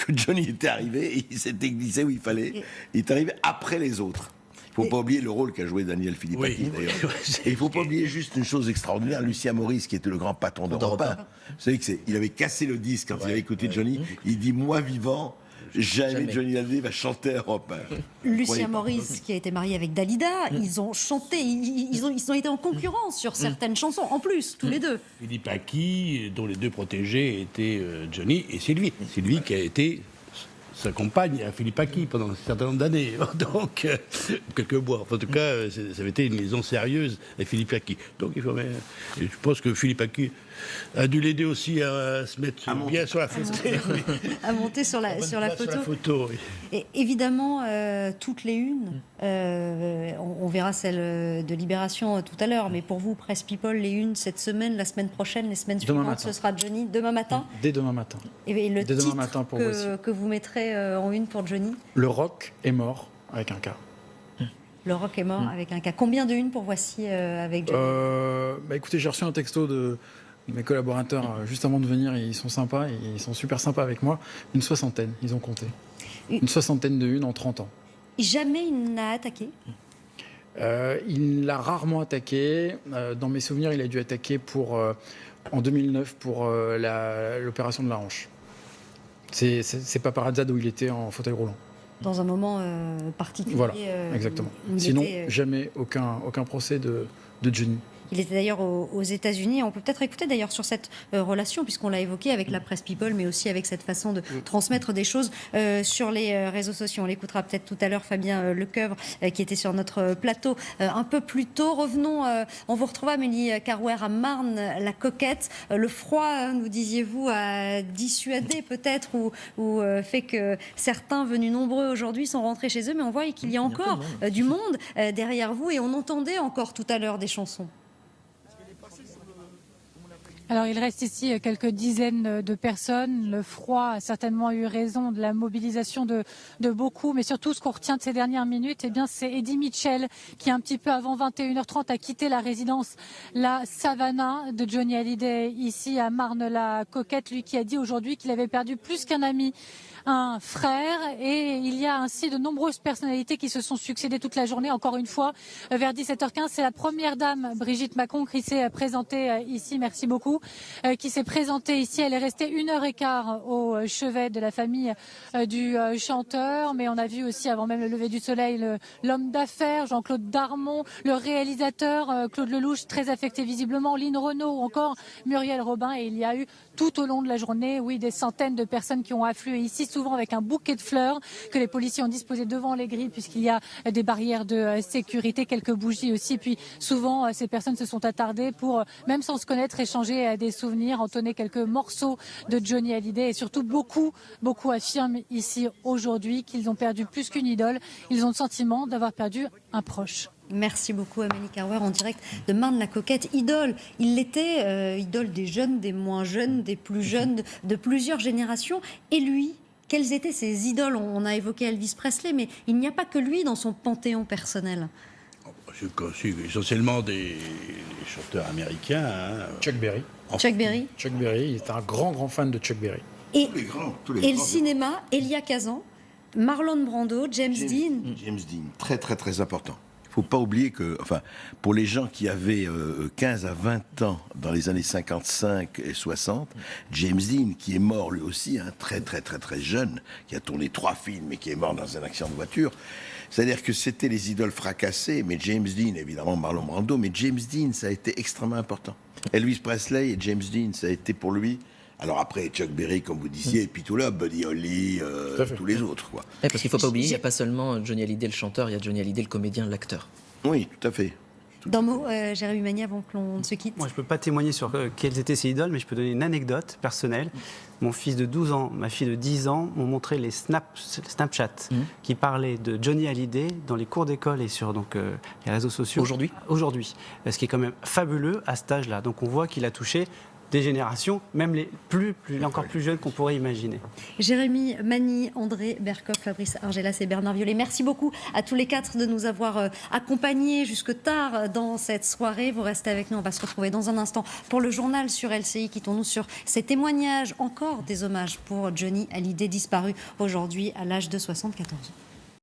Johnny était arrivé et il s'était glissé où il fallait. Il est arrivé après les autres. Il ne faut pas oublier le rôle qu'a joué Daniel Philippaki, d'ailleurs. Et il ne faut pas oublier juste une chose extraordinaire, Lucien Maurice, qui était le grand patron d'Europe 1. Vous savez qu'il avait cassé le disque quand il avait écouté Johnny. Il dit, moi vivant, jamais Johnny Hallyday va chanter Europe 1. Lucien Maurice, qui a été marié avec Dalida, ils ont chanté, ils ont été en concurrence sur certaines chansons, en plus, tous les deux. Philippaki, dont les deux protégés étaient Johnny et Sylvie. Sylvie qui a été sa compagne à Philippe Aki pendant un certain nombre d'années, donc quelques mois. Enfin, en tout cas, ça avait été une liaison sérieuse avec Philippe Aki. Donc je pense que Philippe Aki a dû l'aider aussi à se mettre bien sur la photo. À monter sur la photo. Oui. Et évidemment, toutes les unes, on verra celle de Libération tout à l'heure, mais pour vous, Presse People, les unes cette semaine, la semaine prochaine, les semaines suivantes, ce sera Johnny demain matin. Dès demain matin. Et le Dès titre demain matin pour que vous mettrez en une pour Johnny? Le rock est mort avec un K. Le rock est mort avec un K. Combien de une pour Voici avec Johnny? Écoutez, j'ai reçu un texto de mes collaborateurs juste avant de venir, et ils sont sympas, ils sont super sympas avec moi. Une soixantaine, ils ont compté. Une soixantaine de une en 30 ans. Jamais il n'a attaqué? Il l'a rarement attaqué. Dans mes souvenirs, il a dû attaquer en 2009 pour l'opération de la hanche. C'est Paparazzi où il était en fauteuil roulant. Dans un moment particulier. Voilà, exactement. Sinon, jamais aucun procès de Johnny. Il était d'ailleurs aux États-Unis. On peut peut-être écouter d'ailleurs sur cette relation, puisqu'on l'a évoqué avec la Presse People, mais aussi avec cette façon de transmettre des choses sur les réseaux sociaux. On l'écoutera peut-être tout à l'heure, Fabien Lecoeuvre, qui était sur notre plateau un peu plus tôt. Revenons, on vous retrouve Amélie Carouer à Marne-la-Coquette. Le froid, nous disiez-vous, a dissuadé peut-être ou fait que certains venus nombreux aujourd'hui sont rentrés chez eux, mais on voit qu'il y a encore du monde derrière vous et on entendait encore tout à l'heure des chansons. Alors il reste ici quelques dizaines de personnes. Le froid a certainement eu raison de la mobilisation de beaucoup, mais surtout ce qu'on retient de ces dernières minutes, c'est Eddie Mitchell qui un petit peu avant 21h30 a quitté la résidence La Savannah de Johnny Hallyday ici à Marne-la-Coquette, lui qui a dit aujourd'hui qu'il avait perdu plus qu'un ami, un frère, et il y a ainsi de nombreuses personnalités qui se sont succédées toute la journée. Encore une fois, vers 17h15, c'est la première dame Brigitte Macron qui s'est présentée ici, merci beaucoup, qui s'est présentée ici. Elle est restée 1h15 au chevet de la famille du chanteur, mais on a vu aussi avant même le lever du soleil l'homme d'affaires Jean-Claude Darmon, le réalisateur Claude Lelouch, très affecté visiblement, Line Renaud ou encore Muriel Robin, et il y a eu tout au long de la journée, des centaines de personnes qui ont afflué ici, souvent avec un bouquet de fleurs que les policiers ont disposé devant les grilles puisqu'il y a des barrières de sécurité, quelques bougies aussi. Et puis souvent, ces personnes se sont attardées pour, même sans se connaître, échanger des souvenirs, entonner quelques morceaux de Johnny Hallyday. Et surtout, beaucoup affirment ici aujourd'hui qu'ils ont perdu plus qu'une idole. Ils ont le sentiment d'avoir perdu un proche. Merci beaucoup Amélie Carouer en direct de Marne-la-Coquette. Idole, il l'était, idole des jeunes, des moins jeunes, des plus jeunes, de plusieurs générations. Et lui, quelles étaient ses idoles? On a évoqué Elvis Presley, mais il n'y a pas que lui dans son panthéon personnel. Je suis essentiellement des chanteurs américains. Chuck Berry. Chuck Berry, il était un grand fan de Chuck Berry. Et le cinéma, Elia Kazan, Marlon Brando, James Dean. James Dean, très très très important. Il ne faut pas oublier que, pour les gens qui avaient 15 à 20 ans dans les années 55 et 60, James Dean, qui est mort lui aussi, très très très très jeune, qui a tourné 3 films et qui est mort dans un accident de voiture, c'est-à-dire que c'était les idoles fracassées, mais James Dean, évidemment Marlon Brando, mais James Dean, ça a été extrêmement important. Elvis Presley et James Dean, ça a été pour lui... Alors après, Chuck Berry, comme vous disiez, et puis tout là, Buddy Holly, tous les autres, quoi. Parce qu'il ne faut pas oublier, il n'y a pas seulement Johnny Hallyday le chanteur, il y a Johnny Hallyday le comédien, l'acteur. Oui, tout à fait. D'un mot, Jérémy Magny, avant que l'on se quitte. Moi, je ne peux pas témoigner sur quelles étaient ses idoles, mais je peux donner une anecdote personnelle. Mon fils de 12 ans, ma fille de 10 ans m'ont montré les Snapchat qui parlaient de Johnny Hallyday dans les cours d'école et sur les réseaux sociaux. Aujourd'hui, ce qui est quand même fabuleux à cet âge-là. Donc on voit qu'il a touché des générations, même les encore plus jeunes qu'on pourrait imaginer. Jérémy Magny, André Berkoff, Fabrice Argelas et Bernard Violet, merci beaucoup à tous les 4 de nous avoir accompagnés jusque tard dans cette soirée. Vous restez avec nous, on va se retrouver dans un instant pour le journal sur LCI. Quittons-nous sur ces témoignages, encore des hommages pour Johnny Hallyday, disparu aujourd'hui à l'âge de 74 ans.